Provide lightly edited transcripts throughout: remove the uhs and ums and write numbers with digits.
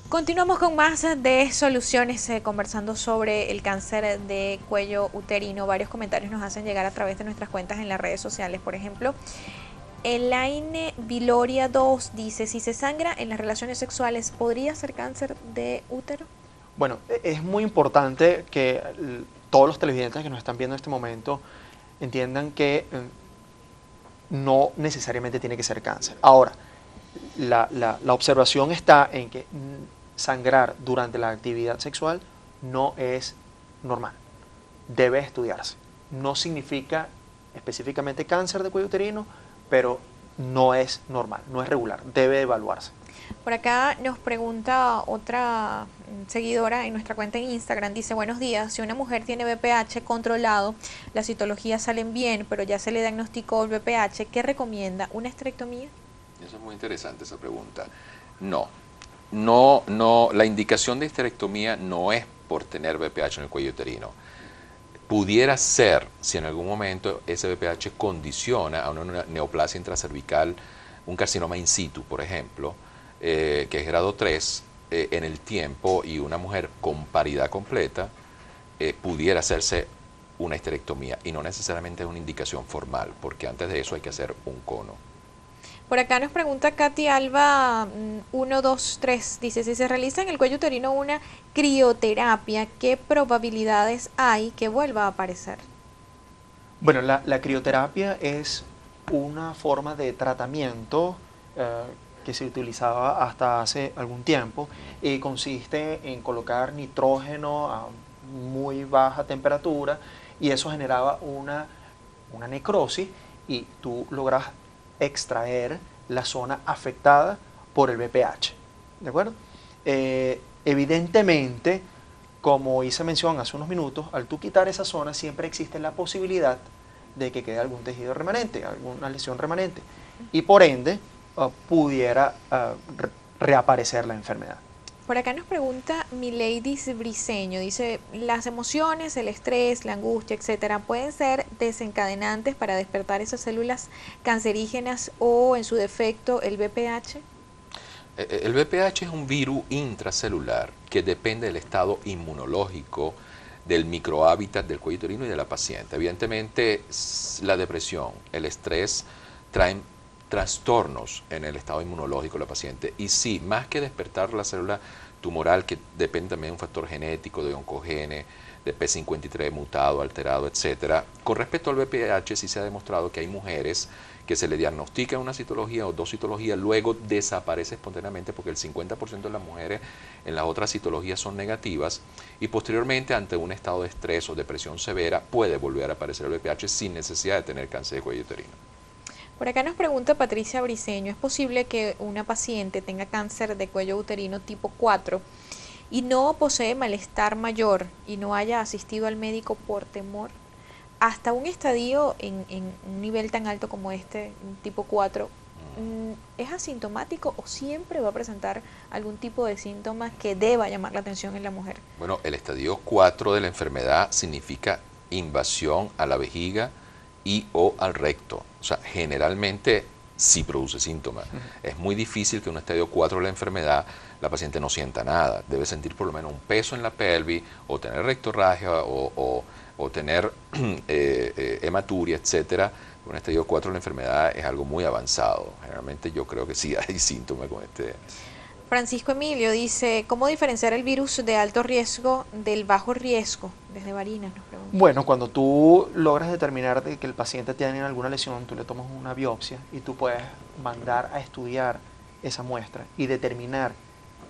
Continuamos con más de soluciones, conversando sobre el cáncer de cuello uterino. Varios comentarios nos hacen llegar a través de nuestras cuentas en las redes sociales. Por ejemplo, Elaine Viloria 2 dice, si se sangra en las relaciones sexuales, ¿podría ser cáncer de útero? Bueno, es muy importante que todos los televidentes que nos están viendo en este momento entiendan que no necesariamente tiene que ser cáncer. Ahora, la observación está en que sangrar durante la actividad sexual no es normal, debe estudiarse. No significa específicamente cáncer de cuello uterino, pero no es normal, no es regular, debe evaluarse. Por acá nos pregunta otra seguidora en nuestra cuenta en Instagram, dice, buenos días, si una mujer tiene BPH controlado, las citologías salen bien, pero ya se le diagnosticó el BPH, ¿qué recomienda? ¿Una esterectomía? Eso es muy interesante esa pregunta. No, la indicación de histerectomía no es por tener BPH en el cuello uterino. Pudiera ser, si en algún momento ese BPH condiciona a una neoplasia intracervical, un carcinoma in situ, por ejemplo, que es grado 3, en el tiempo, y una mujer con paridad completa, pudiera hacerse una histerectomía, y no necesariamente es una indicación formal, porque antes de eso hay que hacer un cono. Por acá nos pregunta Katy Alba 123, dice, si se realiza en el cuello uterino una crioterapia, ¿qué probabilidades hay que vuelva a aparecer? Bueno, la crioterapia es una forma de tratamiento que se utilizaba hasta hace algún tiempo y consiste en colocar nitrógeno a muy baja temperatura y eso generaba una necrosis y tú logras extraer la zona afectada por el BPH. ¿De acuerdo? Evidentemente, como hice mención hace unos minutos, al tú quitar esa zona siempre existe la posibilidad de que quede algún tejido remanente, alguna lesión remanente, y por ende pudiera reaparecer la enfermedad. Por acá nos pregunta Milady Briceño, dice, las emociones, el estrés, la angustia, etcétera, pueden ser desencadenantes para despertar esas células cancerígenas o, en su defecto, el VPH. El VPH es un virus intracelular que depende del estado inmunológico, del microhábitat del cuello uterino y de la paciente. Evidentemente, la depresión, el estrés traen trastornos en el estado inmunológico de la paciente. Y sí, más que despertar la célula tumoral, que depende también de un factor genético, de oncogene, de P53 mutado, alterado, etcétera. Con respecto al VPH, sí se ha demostrado que hay mujeres que se le diagnostica una citología o dos citologías, luego desaparece espontáneamente porque el 50% de las mujeres en las otras citologías son negativas y posteriormente, ante un estado de estrés o depresión severa, puede volver a aparecer el VPH sin necesidad de tener cáncer de cuello uterino. Por acá nos pregunta Patricia Briceño, ¿es posible que una paciente tenga cáncer de cuello uterino tipo 4 y no posee malestar mayor y no haya asistido al médico por temor? Hasta un estadio en un nivel tan alto como este, tipo 4, ¿es asintomático o siempre va a presentar algún tipo de síntomas que deba llamar la atención en la mujer? Bueno, el estadio 4 de la enfermedad significa invasión a la vejiga y o al recto. O sea, generalmente sí produce síntomas. Es muy difícil que en un estadio 4 de la enfermedad la paciente no sienta nada. Debe sentir por lo menos un peso en la pelvis, o tener rectorragia, o tener hematuria, etcétera. Un estadio 4 de la enfermedad es algo muy avanzado. Generalmente yo creo que sí hay síntomas con este. Francisco Emilio dice, ¿cómo diferenciar el virus de alto riesgo del bajo riesgo? Desde Barinas nos pregunta. Bueno, cuando tú logras determinar de que el paciente tiene alguna lesión, tú le tomas una biopsia y tú puedes mandar a estudiar esa muestra y determinar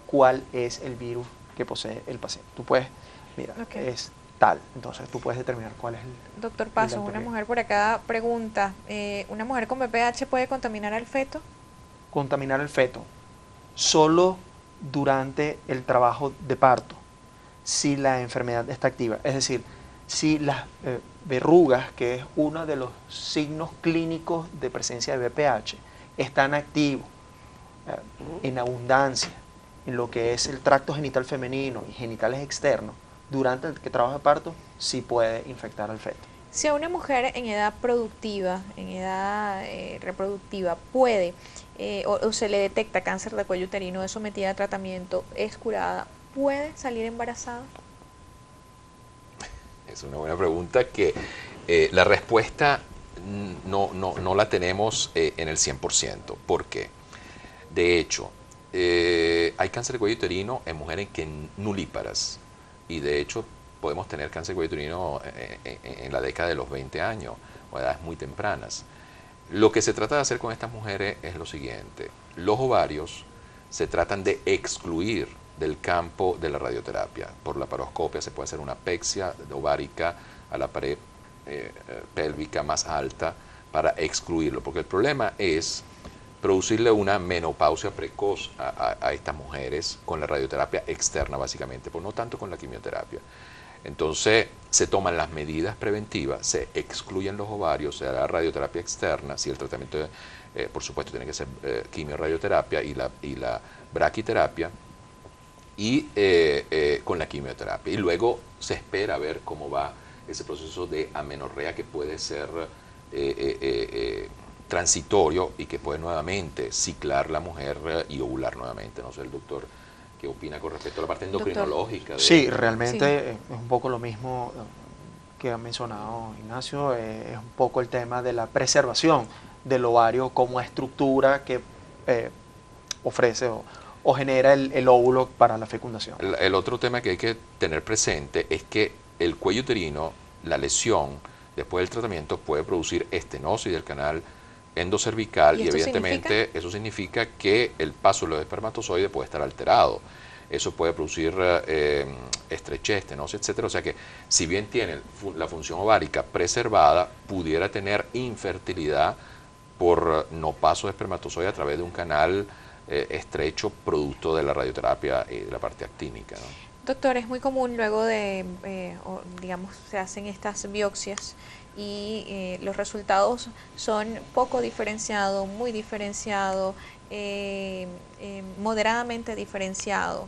cuál es el virus que posee el paciente. Tú puedes, mira, es tal, entonces tú puedes determinar cuál es el. Doctor Paso, una mujer por acá pregunta, ¿una mujer con VPH puede contaminar al feto? Contaminar el feto solo durante el trabajo de parto, si la enfermedad está activa. Es decir, si las verrugas, que es uno de los signos clínicos de presencia de VPH, están activos, en abundancia, en lo que es el tracto genital femenino y genitales externos, durante el que trabaja de parto, sí puede infectar al feto. Si a una mujer en edad productiva, en edad reproductiva, puede o se le detecta cáncer de cuello uterino, es sometida a tratamiento, es curada, ¿puede salir embarazada? Es una buena pregunta que la respuesta no la tenemos en el 100%. ¿Por qué? De hecho, hay cáncer de cuello uterino en mujeres que nulíparas, y de hecho podemos tener cáncer de cuello uterino en la década de los 20 años o edades muy tempranas. Lo que se trata de hacer con estas mujeres es lo siguiente: los ovarios se tratan de excluir del campo de la radioterapia. Por la laparoscopia se puede hacer una apexia ovárica a la pared pélvica más alta para excluirlo, porque el problema es producirle una menopausia precoz a estas mujeres con la radioterapia externa, básicamente, pues no tanto con la quimioterapia. Entonces se toman las medidas preventivas, se excluyen los ovarios, se da la radioterapia externa, si el tratamiento, por supuesto, tiene que ser quimio-radioterapia y la braquiterapia, y con la quimioterapia. Y luego se espera a ver cómo va ese proceso de amenorrea, que puede ser transitorio y que puede nuevamente ciclar la mujer y ovular nuevamente. No sé, el doctor, ¿qué opina con respecto a la parte endocrinológica? Sí, realmente es un poco lo mismo que ha mencionado Ignacio, es un poco el tema de la preservación del ovario como estructura que ofrece o genera el óvulo para la fecundación. El otro tema que hay que tener presente es que el cuello uterino, la lesión después del tratamiento, puede producir estenosis del canal endocervical, y evidentemente eso significa que el paso de los espermatozoides puede estar alterado. Eso puede producir estrechez, estenosis, etcétera. O sea que, si bien tiene la función ovárica preservada, pudiera tener infertilidad por no paso de espermatozoide a través de un canal estrecho, producto de la radioterapia y de la parte actínica, ¿no? Doctor, es muy común luego de, digamos, se hacen estas biopsias y los resultados son poco diferenciados, muy diferenciados, moderadamente diferenciado.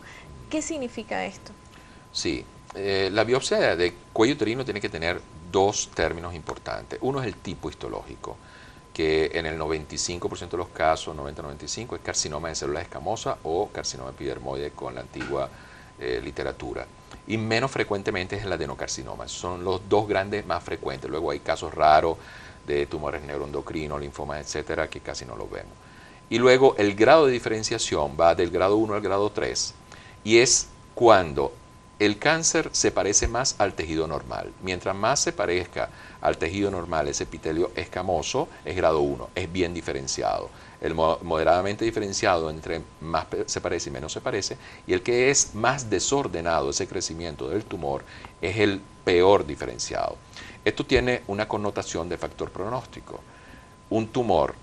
¿Qué significa esto? Sí, la biopsia de cuello uterino tiene que tener dos términos importantes. Uno es el tipo histológico, que en el 95% de los casos, 90-95, es carcinoma de células escamosas o carcinoma epidermoide con la antigua literatura. Y menos frecuentemente es el adenocarcinoma. Son los dos grandes más frecuentes. Luego hay casos raros de tumores neuroendocrinos, linfomas, etcétera, que casi no los vemos. Y luego el grado de diferenciación va del grado 1 al grado 3, y es cuando el cáncer se parece más al tejido normal. Mientras más se parezca al tejido normal ese epitelio escamoso, es grado 1, es bien diferenciado. El moderadamente diferenciado, entre más se parece y menos se parece, y el que es más desordenado, ese crecimiento del tumor, es el peor diferenciado. Esto tiene una connotación de factor pronóstico. Un tumor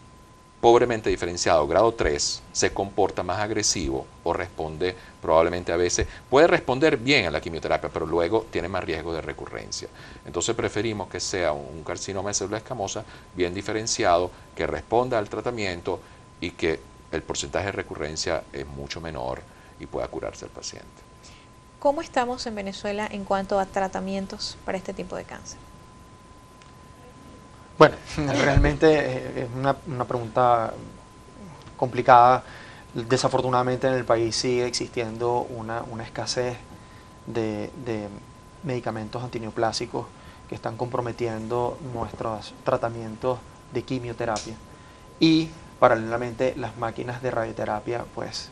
pobremente diferenciado, grado 3, se comporta más agresivo o responde probablemente a veces, puede responder bien a la quimioterapia, pero luego tiene más riesgo de recurrencia. Entonces preferimos que sea un carcinoma de célula escamosa bien diferenciado, que responda al tratamiento y que el porcentaje de recurrencia es mucho menor y pueda curarse el paciente. ¿Cómo estamos en Venezuela en cuanto a tratamientos para este tipo de cáncer? Bueno, realmente es una pregunta complicada. Desafortunadamente en el país sigue existiendo una escasez de medicamentos antineoplásicos que están comprometiendo nuestros tratamientos de quimioterapia. Y paralelamente las máquinas de radioterapia pues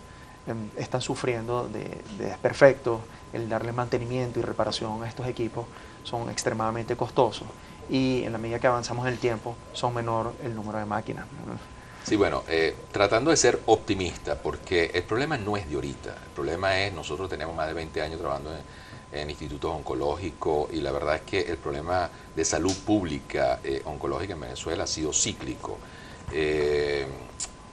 están sufriendo de desperfectos. El darle mantenimiento y reparación a estos equipos son extremadamente costosos, y en la medida que avanzamos en el tiempo son menor el número de máquinas. Sí, bueno, tratando de ser optimista, porque el problema no es de ahorita, el problema es, nosotros tenemos más de 20 años trabajando en institutos oncológicos, y la verdad es que el problema de salud pública oncológica en Venezuela ha sido cíclico.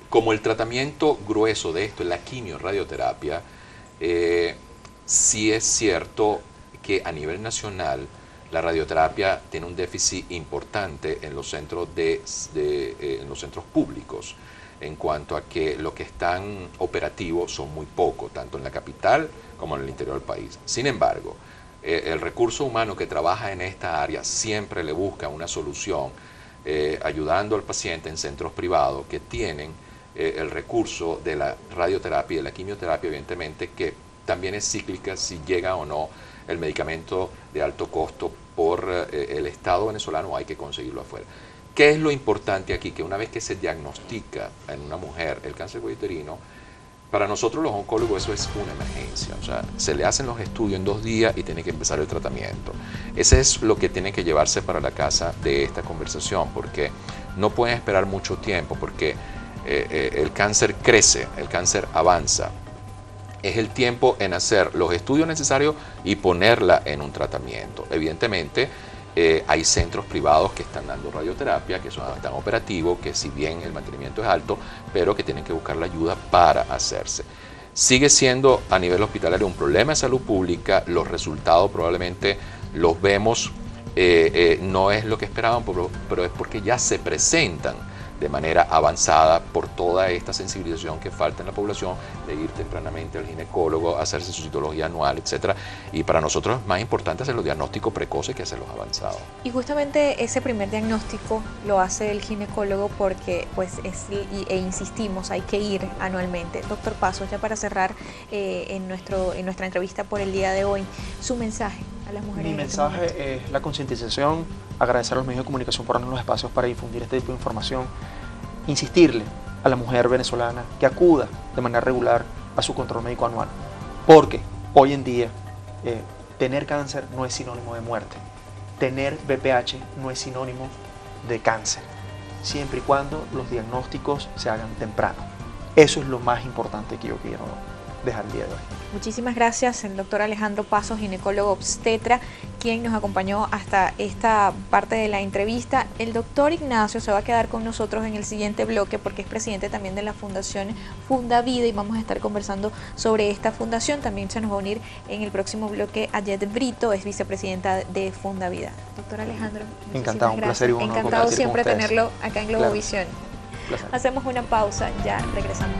Como el tratamiento grueso de esto es la quimio-radioterapia, sí es cierto que a nivel nacional la radioterapia tiene un déficit importante en los centros en los centros públicos, en cuanto a que los que están operativos son muy pocos, tanto en la capital como en el interior del país. Sin embargo, El recurso humano que trabaja en esta área siempre le busca una solución, ayudando al paciente en centros privados que tienen el recurso de la radioterapia y de la quimioterapia, evidentemente, que también es cíclica si llega o no el medicamento de alto costo por el Estado venezolano, hay que conseguirlo afuera. ¿Qué es lo importante aquí? Que una vez que se diagnostica en una mujer el cáncer de cuello uterino, para nosotros los oncólogos eso es una emergencia, o sea, se le hacen los estudios en 2 días y tiene que empezar el tratamiento. Ese es lo que tiene que llevarse para la casa de esta conversación, porque no pueden esperar mucho tiempo, porque el cáncer crece, el cáncer avanza. Es el tiempo en hacer los estudios necesarios y ponerla en un tratamiento. Evidentemente, hay centros privados que están dando radioterapia, que son tan operativos, que si bien el mantenimiento es alto, pero que tienen que buscar la ayuda para hacerse. Sigue siendo a nivel hospitalario un problema de salud pública, los resultados probablemente los vemos, no es lo que esperaban, pero es porque ya se presentan de manera avanzada por toda esta sensibilización que falta en la población de ir tempranamente al ginecólogo, hacerse su citología anual, etcétera. Y para nosotros es más importante hacer los diagnósticos precoces que hacerlos avanzados. Y justamente ese primer diagnóstico lo hace el ginecólogo porque, pues, e insistimos, hay que ir anualmente. Doctor Pazos, ya para cerrar en nuestra entrevista por el día de hoy, su mensaje a las mujeres. Mi mensaje es la concientización, agradecer a los medios de comunicación por darnos los espacios para difundir este tipo de información, insistirle a la mujer venezolana que acuda de manera regular a su control médico anual, porque hoy en día tener cáncer no es sinónimo de muerte, tener VPH no es sinónimo de cáncer, siempre y cuando los diagnósticos se hagan temprano. Eso es lo más importante que yo quiero dejar el día de hoy. Muchísimas gracias, el doctor Alejandro Pazos, ginecólogo obstetra, quien nos acompañó hasta esta parte de la entrevista. El doctor Ignacio se va a quedar con nosotros en el siguiente bloque porque es presidente también de la Fundación Fundavida y vamos a estar conversando sobre esta fundación. También se nos va a unir en el próximo bloque Ayet Brito, es vicepresidenta de Fundavida. Doctor Alejandro, encantado, un placer y un honor encantado compartir siempre con ustedes. tenerlo acá en Globovisión. Claro. Hacemos una pausa, ya regresamos.